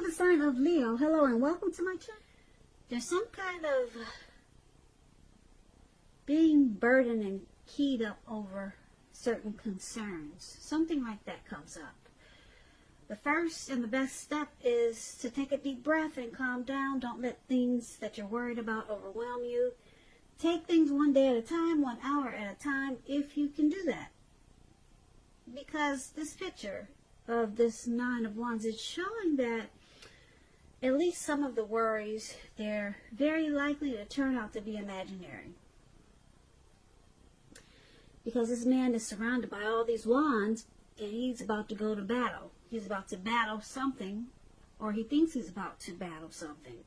for the sign of Leo. Hello and welcome to my channel. There's some kind of being burdened and keyed up over certain concerns. Something like that comes up. The first and the best step is to take a deep breath and calm down. Don't let things that you're worried about overwhelm you. Take things one day at a time, 1 hour at a time, if you can do that. Because this picture of this Nine of Wands is showing that at least some of the worries, they're very likely to turn out to be imaginary. Because this man is surrounded by all these wands and he's about to go to battle. He's about to battle something, or he thinks he's about to battle something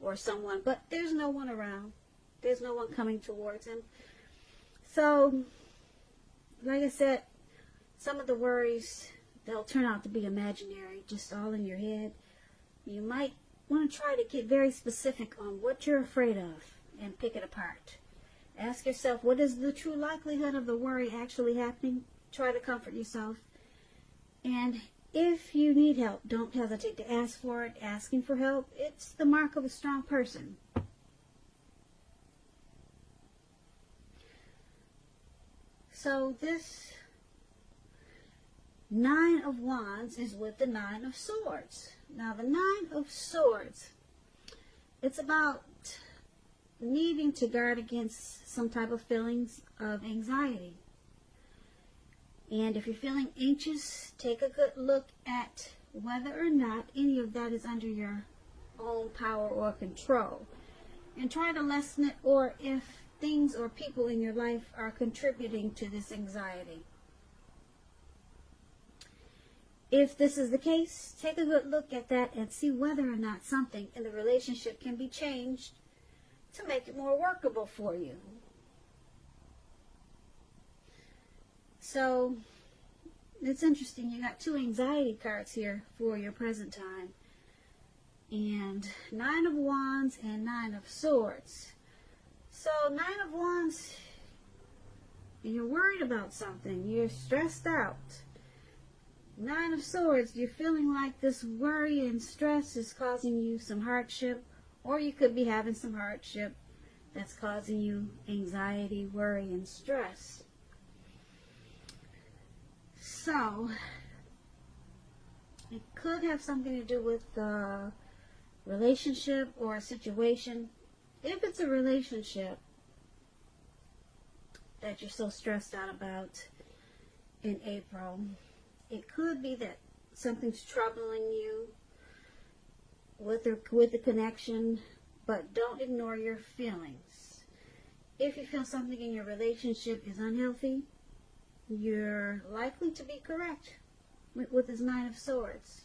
or someone, but there's no one around. There's no one coming towards him. So, like I said, some of the worries, they'll turn out to be imaginary, just all in your head. You might want to try to get very specific on what you're afraid of and pick it apart. Ask yourself, what is the true likelihood of the worry actually happening? Try to comfort yourself. And if you need help, don't hesitate to ask for it. Asking for help, it's the mark of a strong person. So this Nine of Wands is with the Nine of Swords. Now the Nine of Swords, it's about needing to guard against some type of feelings of anxiety. And if you're feeling anxious, take a good look at whether or not any of that is under your own power or control. And try to lessen it, or if things or people in your life are contributing to this anxiety. If this is the case, take a good look at that and see whether or not something in the relationship can be changed to make it more workable for you. So, it's interesting. You got two anxiety cards here for your present time. And Nine of Wands and Nine of Swords. So, Nine of Wands, you're worried about something. You're stressed out. Nine of Swords, you're feeling like this worry and stress is causing you some hardship. Or you could be having some hardship that's causing you anxiety, worry, and stress. So, it could have something to do with a relationship or a situation. If it's a relationship that you're so stressed out about in April, it could be that something's troubling you with the connection, but don't ignore your feelings. If you feel something in your relationship is unhealthy, you're likely to be correct with this Nine of Swords.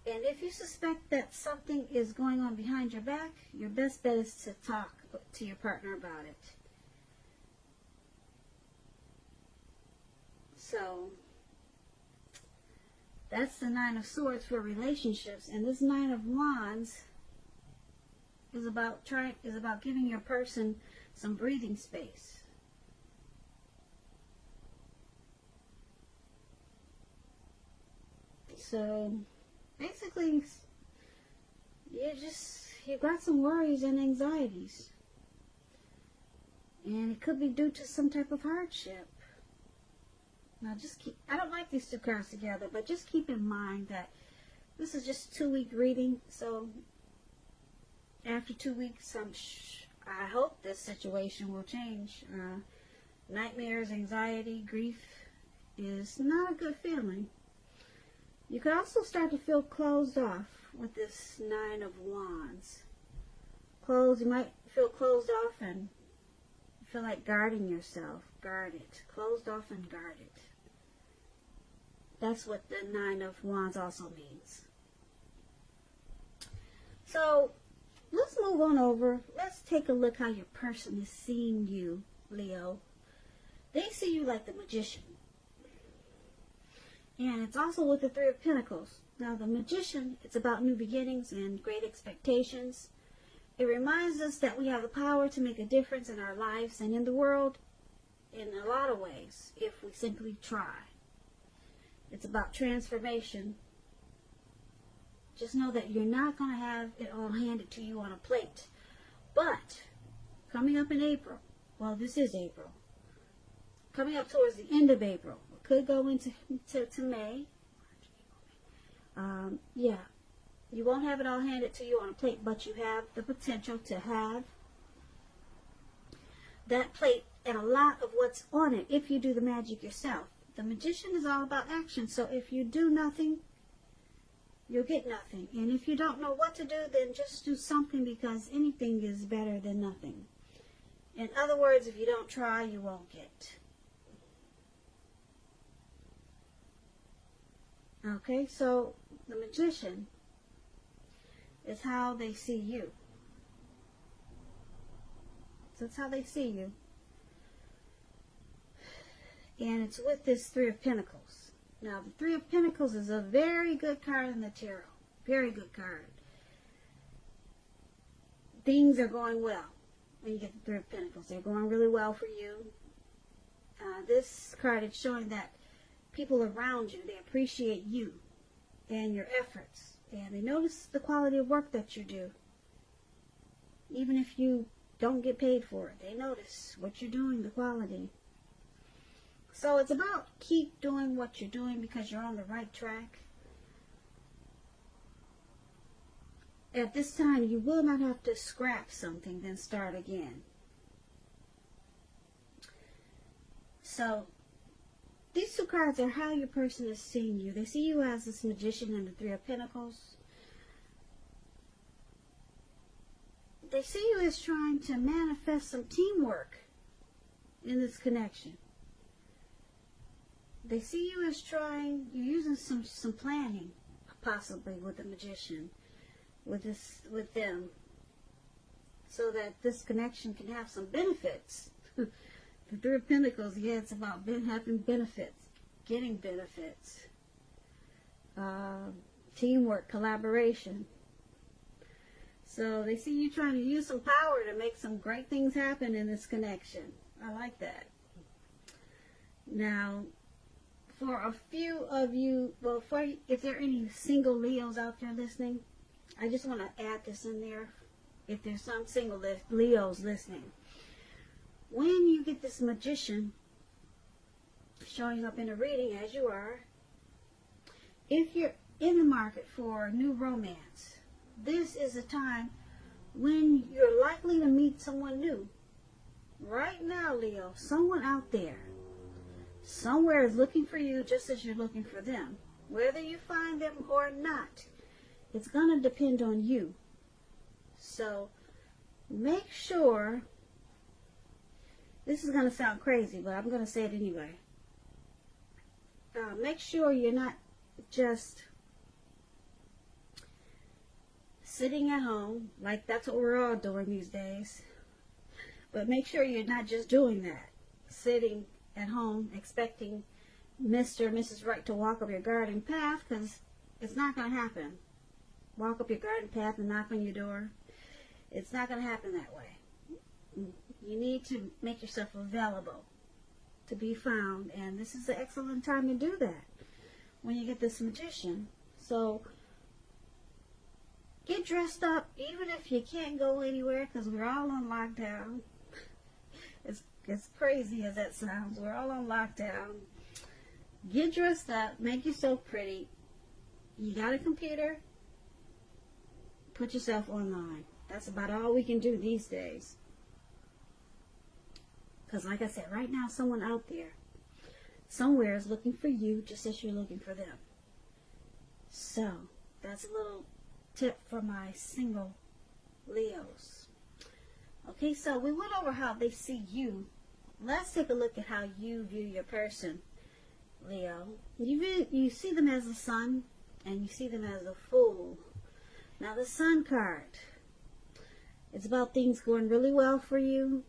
And if you suspect that something is going on behind your back, your best bet is to talk to your partner about it. So, that's the Nine of Swords for relationships. And this Nine of Wands is about giving your person some breathing space. So basically, you've got some worries and anxieties. And it could be due to some type of hardship. Now I don't like these two cards together, but just keep in mind that this is just a 2-week reading. So after 2 weeks, I hope this situation will change. Nightmares, anxiety, grief is not a good feeling. You could also start to feel closed off with this Nine of Wands. You might feel closed off and feel like guarding yourself. Guard it. Closed off and guard it. That's what the Nine of Wands also means. So, let's move on over. Let's take a look how your person is seeing you, Leo. They see you like the Magician. And it's also with the Three of Pentacles. Now, the Magician, it's about new beginnings and great expectations. It reminds us that we have the power to make a difference in our lives and in the world in a lot of ways if we simply try. It's about transformation. Just know that you're not going to have it all handed to you on a plate. But coming up in April, well, this is April. Coming up towards the end of April, it could go into to May. Yeah, you won't have it all handed to you on a plate, but you have the potential to have that plate and a lot of what's on it if you do the magic yourself. The magician is all about action, so if you do nothing, you'll get nothing. And if you don't know what to do, then just do something, because anything is better than nothing. In other words, if you don't try, you won't get. Okay, so the magician is how they see you. So it's how they see you. And it's with this Three of Pentacles. Now, the Three of Pentacles is a very good card in the tarot. Very good card. Things are going well when you get the Three of Pentacles. They're going really well for you. This card is showing that people around you, they appreciate you and your efforts. And they notice the quality of work that you do. Even if you don't get paid for it, they notice what you're doing, the quality. So it's about keep doing what you're doing, because you're on the right track. At this time, you will not have to scrap something, then start again. So these two cards are how your person is seeing you. They see you as this magician in the Three of Pentacles. They see you as trying to manifest some teamwork in this connection. They see you as you're using some planning, possibly with the magician, with them, so that this connection can have some benefits. The Three of Pentacles, yeah, it's about having benefits, getting benefits, teamwork, collaboration. So they see you trying to use some power to make some great things happen in this connection. I like that. Now, for a few of you, well, if there are any single Leos out there listening, I just want to add this in there. If there's some single Leos listening, when you get this magician showing up in a reading, as you are, if you're in the market for new romance, this is a time when you're likely to meet someone new. Right now, Leo, someone out there, somewhere is looking for you just as you're looking for them. Whether you find them or not, it's going to depend on you. So make sure, this is going to sound crazy, but I'm going to say it anyway. Make sure you're not just sitting at home, like that's what we're all doing these days. But make sure you're not just doing that, sitting at home expecting Mr. or Mrs. Right to walk up your garden path, because it's not going to happen. Walk up your garden path and knock on your door. It's not going to happen that way. You need to make yourself available to be found, and this is an excellent time to do that when you get this magician. So get dressed up, even if you can't go anywhere, because we're all on lockdown. As crazy as that sounds, we're all on lockdown. Get dressed up, make yourself pretty. You got a computer, put yourself online. That's about all we can do these days. Because like I said, right now someone out there, somewhere is looking for you just as you're looking for them. So that's a little tip for my single Leos. Okay, so we went over how they see you. Let's take a look at how you view your person, Leo. You see them as a sun, and you see them as a fool. Now the Sun card, it's about things going really well for you.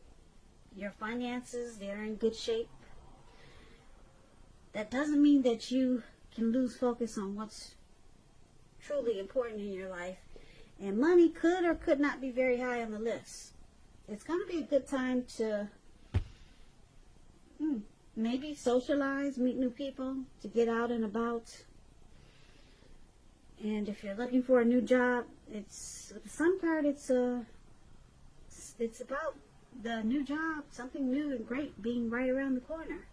Your finances, they're in good shape. That doesn't mean that you can lose focus on what's truly important in your life. And money could or could not be very high on the list. It's going to be a good time to maybe socialize, meet new people, to get out and about. And if you're looking for a new job, it's with the Sun card. It's about the new job, something new and great being right around the corner.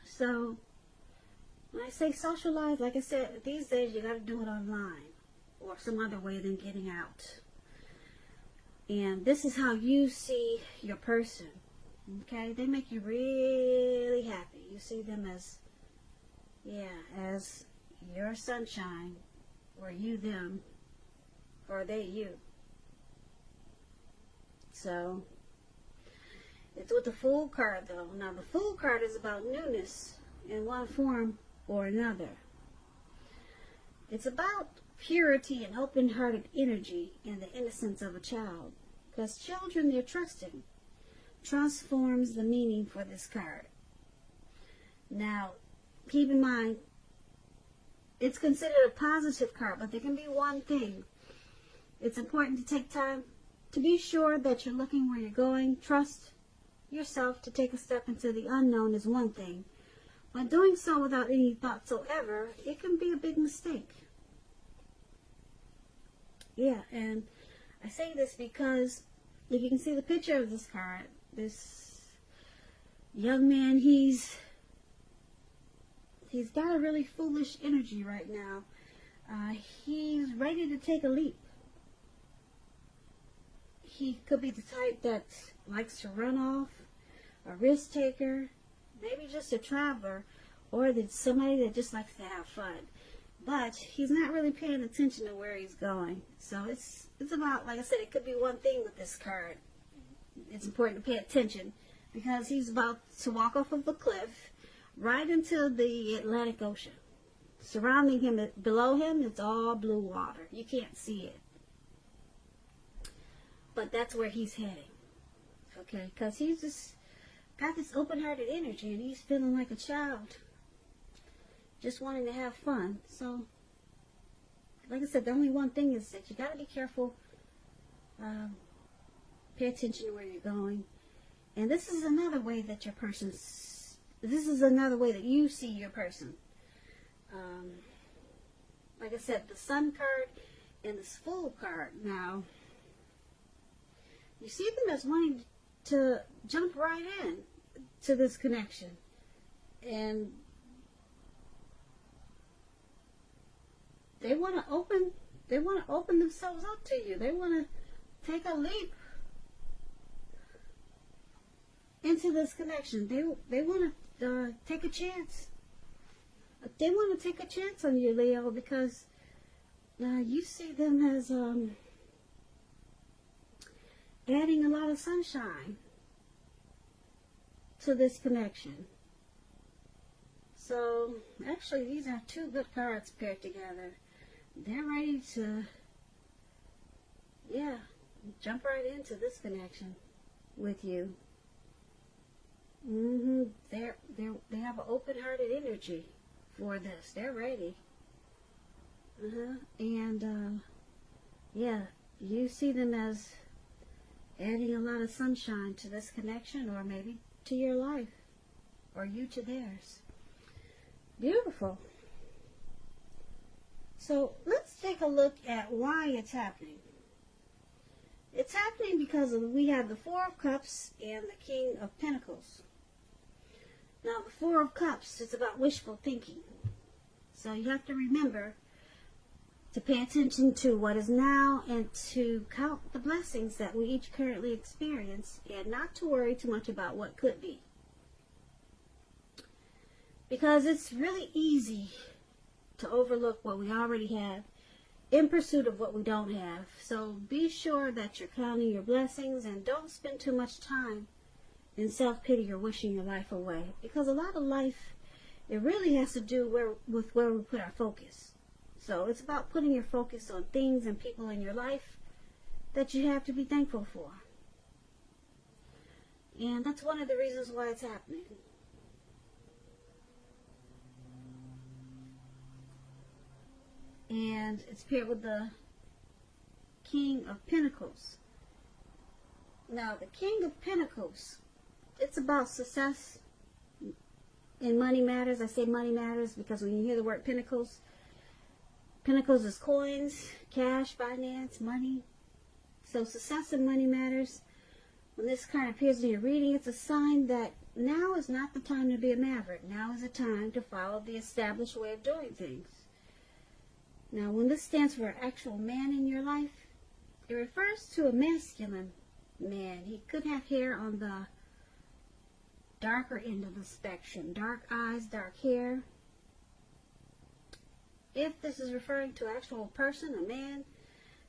So when I say socialize, like I said, these days you got to do it online or some other way than getting out. And this is how you see your person. Okay, they make you really happy. You see them as, as your sunshine, or you them, or they you. So, it's with the Fool card though. Now the Fool card is about newness in one form or another. It's about purity and open-hearted energy and the innocence of a child. Because children, they're trusting. Trust forms the meaning for this card. Now, keep in mind, it's considered a positive card, but there can be one thing. It's important to take time to be sure that you're looking where you're going. Trust yourself. To take a step into the unknown is one thing. But doing so without any thought whatsoever, it can be a big mistake. Yeah, and I say this because if you can see the picture of this card, this young man, he's got a really foolish energy right now. He's ready to take a leap. He could be the type that likes to run off, a risk taker, maybe just a traveler, or that somebody that just likes to have fun. But he's not really paying attention to where he's going. So it's about, like I said, it could be one thing with this card. It's important to pay attention because he's about to walk off of a cliff right into the Atlantic Ocean. Surrounding him, below him, it's all blue water. You can't see it. But that's where he's heading. Okay, because he's just got this open-hearted energy and he's feeling like a child. Just wanting to have fun. So, like I said, the only one thing is that you got to be careful. Pay attention to where you're going. And this is another way that this is another way that you see your person. Like I said, the Sun card and the Fool card. Now, you see them as wanting to jump right in to this connection. And they want to open themselves up to you. They want to take a leap into this connection. They want to take a chance. They want to take a chance on you, Leo, because you see them as adding a lot of sunshine to this connection. So, actually, these are two good cards paired together. They're ready to, jump right into this connection with you. They have an open-hearted energy for this. They're ready. And you see them as adding a lot of sunshine to this connection, or maybe to your life, or you to theirs. Beautiful. So let's take a look at why it's happening. It's happening because we have the Four of Cups and the King of Pentacles. Now, the Four of Cups is about wishful thinking. So you have to remember to pay attention to what is now and to count the blessings that we each currently experience and not to worry too much about what could be. Because it's really easy to overlook what we already have in pursuit of what we don't have. So be sure that you're counting your blessings and don't spend too much time in self-pity or wishing your life away. Because a lot of life, it really has to do with where we put our focus. So it's about putting your focus on things and people in your life that you have to be thankful for. And that's one of the reasons why it's happening. And it's paired with the King of Pentacles. Now, the King of Pentacles, it's about success, in money matters. I say money matters because when you hear the word pentacles, pentacles is coins, cash, finance, money. So success in money matters. When this card appears in your reading, it's a sign that now is not the time to be a maverick. Now is the time to follow the established way of doing things. Now, when this stands for an actual man in your life, it refers to a masculine man. He could have hair on the darker end of the spectrum. Dark eyes, dark hair. If this is referring to an actual person, a man,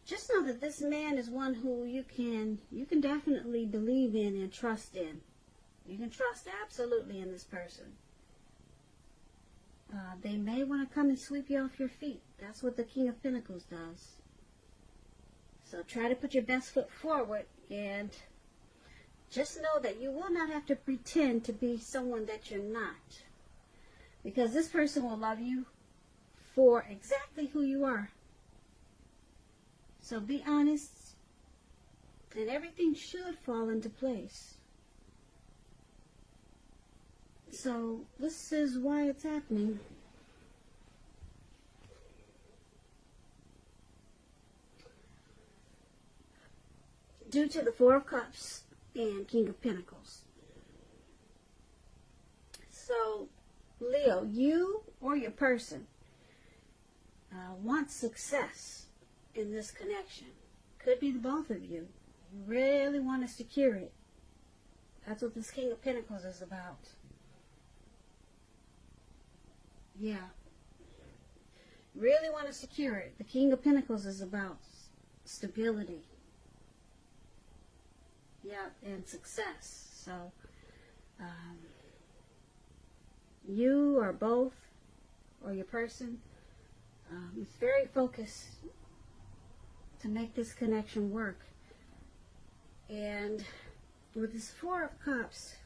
just know that this man is one who you can definitely believe in and trust in. You can trust absolutely in this person. They may want to come and sweep you off your feet. That's what the King of Pentacles does. So try to put your best foot forward, and just know that you will not have to pretend to be someone that you're not. Because this person will love you for exactly who you are. So be honest, and everything should fall into place. So this is why it's happening. Due to the Four of Cups and King of Pentacles. So, Leo, you or your person want success in this connection. Could be the both of you. You really want to secure it. That's what this King of Pentacles is about. Yeah. Really want to secure it. The King of Pentacles is about stability. Yeah, and success. So, you or both, or your person, is very focused to make this connection work. And with this Four of Cups,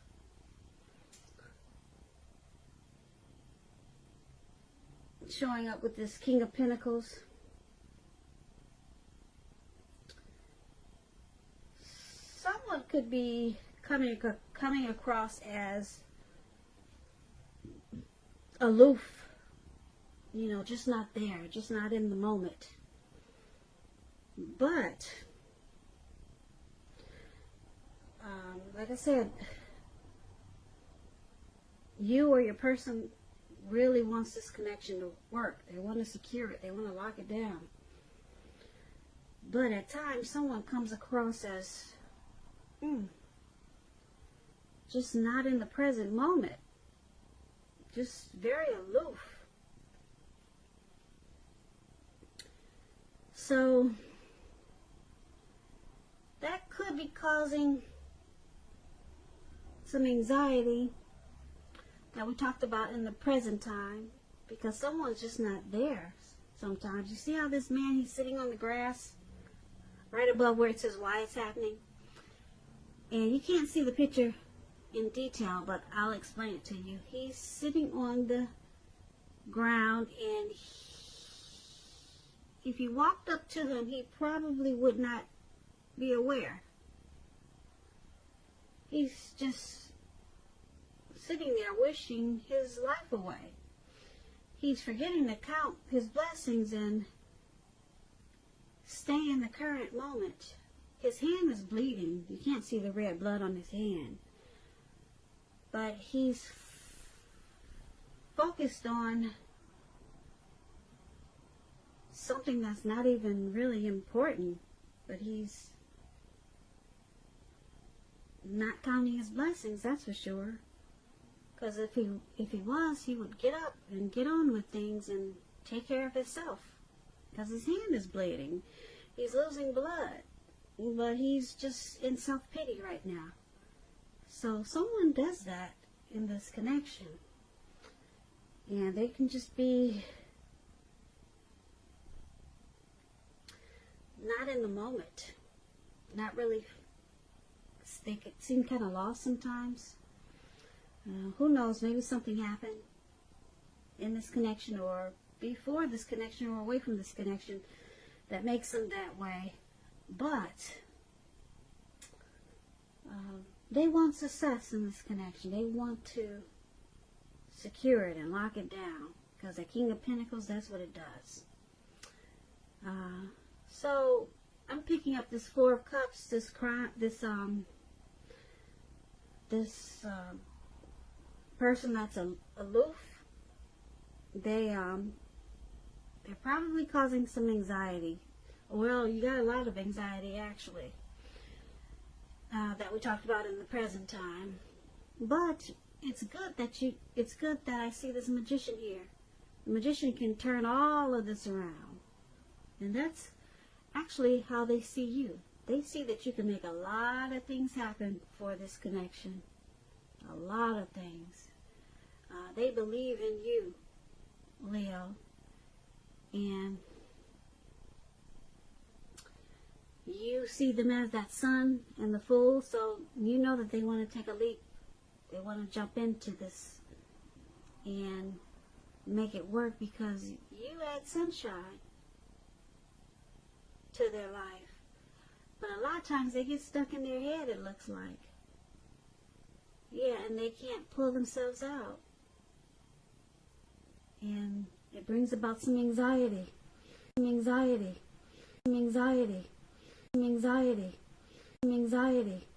showing up with this King of Pentacles, someone could be coming across as aloof, you know, just not there, just not in the moment. But like I said, you or your person really wants this connection to work. They want to secure it. They want to lock it down. But at times, someone comes across as just not in the present moment. Just very aloof. So, that could be causing some anxiety that we talked about in the present time, because someone's just not there sometimes. You see how this man, he's sitting on the grass right above where it says why it's happening? And you can't see the picture in detail, but I'll explain it to you. He's sitting on the ground, and if you walked up to him, he probably would not be aware. He's just sitting there wishing his life away. He's forgetting to count his blessings and stay in the current moment. His hand is bleeding. You can't see the red blood on his hand. But he's focused on something that's not even really important. But he's not counting his blessings, that's for sure. Because if he was, he would get up and get on with things and take care of himself. Because his hand is bleeding. He's losing blood. But he's just in self-pity right now. So someone does that in this connection. And they can just be not in the moment. Not really. They could seem kind of lost sometimes. Who knows, maybe something happened in this connection, or before this connection, or away from this connection, that makes them that way. But they want success in this connection. They want to secure it and lock it down. Because the King of Pentacles, that's what it does. So I'm picking up this Four of Cups, this person that's aloof. They're probably causing some anxiety. Well, you got a lot of anxiety actually, that we talked about in the present time. But it's good that I see this Magician here. The Magician can turn all of this around. And that's actually how they see you. They see that you can make a lot of things happen for this connection. A lot of things. They believe in you, Leo. And you see them as that Sun and the Fool, so you know that they want to take a leap. They want to jump into this and make it work because you add sunshine to their life. But a lot of times they get stuck in their head, it looks like. Yeah, and they can't pull themselves out. And it brings about some anxiety. Some anxiety. Some anxiety. Some anxiety. Some anxiety.